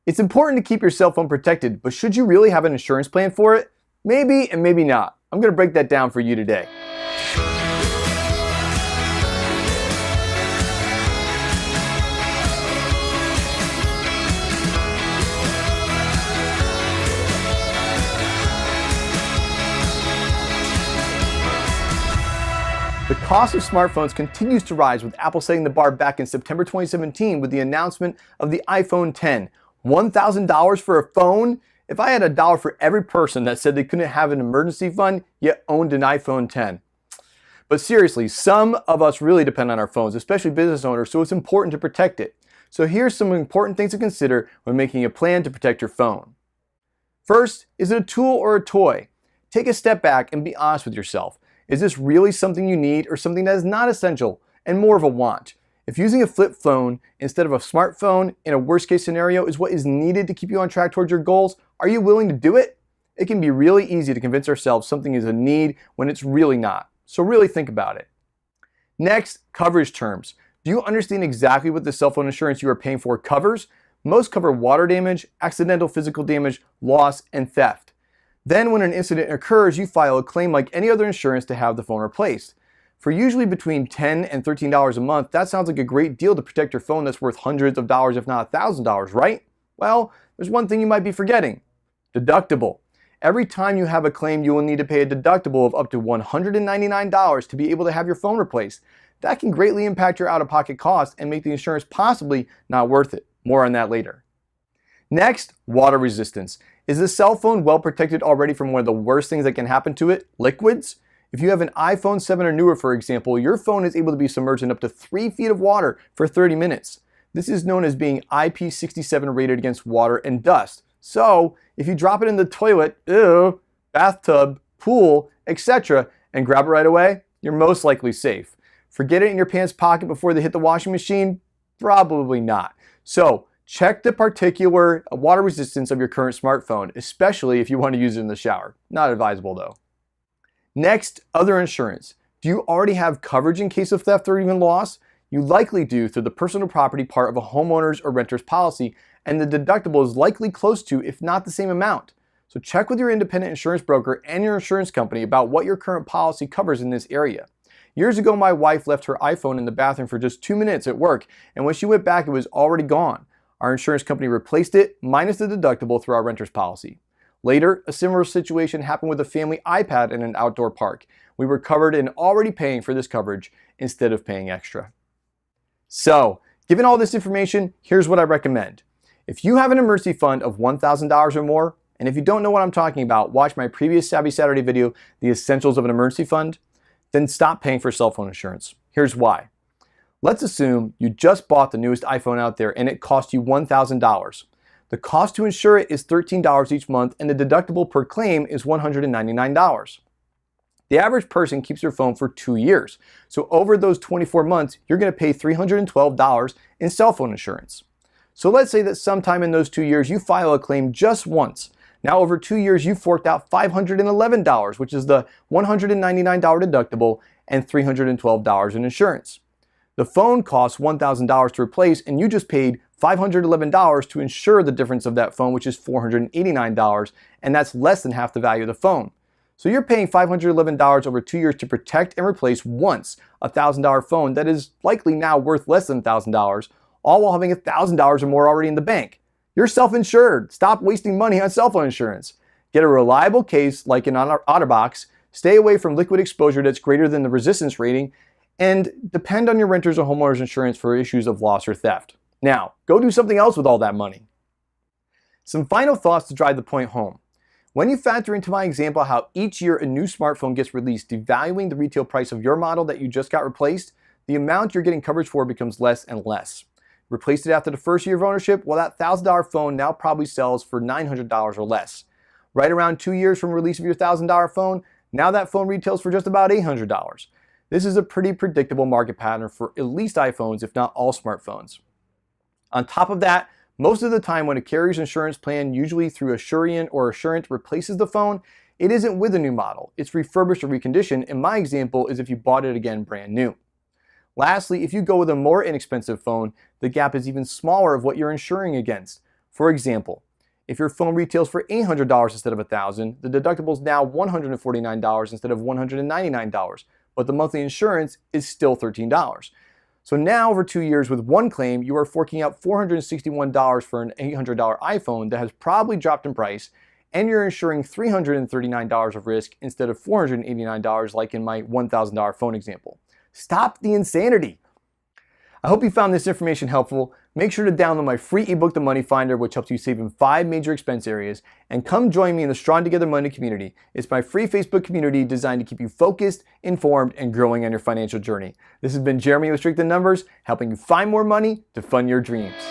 It's important to keep your cell phone protected, but should you really have an insurance plan for it? Maybe and maybe not. I'm going to break that down for you today. The cost of smartphones continues to rise, with Apple setting the bar back in September 2017 with the announcement of the iPhone X. $1,000 for a phone? If I had a dollar for every person that said they couldn't have an emergency fund yet owned an iPhone X. But seriously, some of us really depend on our phones, especially business owners, so it's important to protect it. So here's some important things to consider when making a plan to protect your phone. First, is it a tool or a toy? Take a step back and be honest with yourself. Is this really something you need or something that is not essential and more of a want? If using a flip phone instead of a smartphone in a worst case scenario is what is needed to keep you on track towards your goals, are you willing to do it? It can be really easy to convince ourselves something is a need when it's really not. So really think about it. Next, coverage terms. Do you understand exactly what the cell phone insurance you are paying for covers? Most cover water damage, accidental physical damage, loss, and theft. Then when an incident occurs, you file a claim like any other insurance to have the phone replaced. For usually between $10 and $13 a month, that sounds like a great deal to protect your phone that's worth hundreds of dollars, if not $1,000, right? Well, there's one thing you might be forgetting. Deductible. Every time you have a claim, you will need to pay a deductible of up to $199 to be able to have your phone replaced. That can greatly impact your out-of-pocket costs and make the insurance possibly not worth it. More on that later. Next, water resistance. Is the cell phone well protected already from one of the worst things that can happen to it? Liquids? If you have an iPhone 7 or newer, for example, your phone is able to be submerged in up to 3 feet of water for 30 minutes. This is known as being IP67 rated against water and dust. So, if you drop it in the toilet, bathtub, pool, etc., and grab it right away, you're most likely safe. Forget it in your pants pocket before they hit the washing machine? Probably not. So, check the particular water resistance of your current smartphone, especially if you want to use it in the shower. Not advisable though. Next, other insurance. Do you already have coverage in case of theft or even loss? You likely do through the personal property part of a homeowner's or renter's policy, and the deductible is likely close to, if not the same amount. So check with your independent insurance broker and your insurance company about what your current policy covers in this area. Years ago, my wife left her iPhone in the bathroom for just 2 minutes at work, and when she went back, it was already gone. Our insurance company replaced it, minus the deductible, through our renter's policy. Later, a similar situation happened with a family iPad in an outdoor park. We were covered and already paying for this coverage instead of paying extra. So, given all this information, here's what I recommend. If you have an emergency fund of $1,000 or more, and if you don't know what I'm talking about, watch my previous Savvy Saturday video, The Essentials of an Emergency Fund, then stop paying for cell phone insurance. Here's why. Let's assume you just bought the newest iPhone out there and it cost you $1,000. The cost to insure it is $13 each month and the deductible per claim is $199. The average person keeps their phone for 2 years. So over those 24 months, you're going to pay $312 in cell phone insurance. So let's say that sometime in those 2 years you file a claim just once. Now over 2 years you've forked out $511, which is the $199 deductible and $312 in insurance. The phone costs $1,000 to replace and you just paid $511 to insure the difference of that phone, which is $489, and that's less than half the value of the phone. So you're paying $511 over 2 years to protect and replace once a $1,000 phone that is likely now worth less than $1,000, all while having $1,000 or more already in the bank. You're self-insured. Stop wasting money on cell phone insurance. Get a reliable case like an OtterBox, stay away from liquid exposure that's greater than the resistance rating, and depend on your renter's or homeowner's insurance for issues of loss or theft. Now, go do something else with all that money. Some final thoughts to drive the point home. When you factor into my example how each year a new smartphone gets released, devaluing the retail price of your model that you just got replaced, the amount you're getting coverage for becomes less and less. Replaced it after the first year of ownership, well, that $1,000 phone now probably sells for $900 or less. Right around 2 years from release of your $1,000 phone, now that phone retails for just about $800. This is a pretty predictable market pattern for at least iPhones, if not all smartphones. On top of that, most of the time when a carrier's insurance plan, usually through Assurant or Assurant, replaces the phone, it isn't with a new model. It's refurbished or reconditioned, and my example is if you bought it again brand new. Lastly, if you go with a more inexpensive phone, the gap is even smaller of what you're insuring against. For example, if your phone retails for $800 instead of $1,000, the deductible is now $149 instead of $199, but the monthly insurance is still $13. So now over 2 years with one claim, you are forking out $461 for an $800 iPhone that has probably dropped in price, and you're insuring $339 of risk instead of $489 like in my $1,000 phone example. Stop the insanity. I hope you found this information helpful. Make sure to download my free ebook, The Money Finder, which helps you save in 5 major expense areas, and come join me in the Strong Together Money community. It's my free Facebook community designed to keep you focused, informed, and growing on your financial journey. This has been Jeremy with Strength in Numbers, helping you find more money to fund your dreams.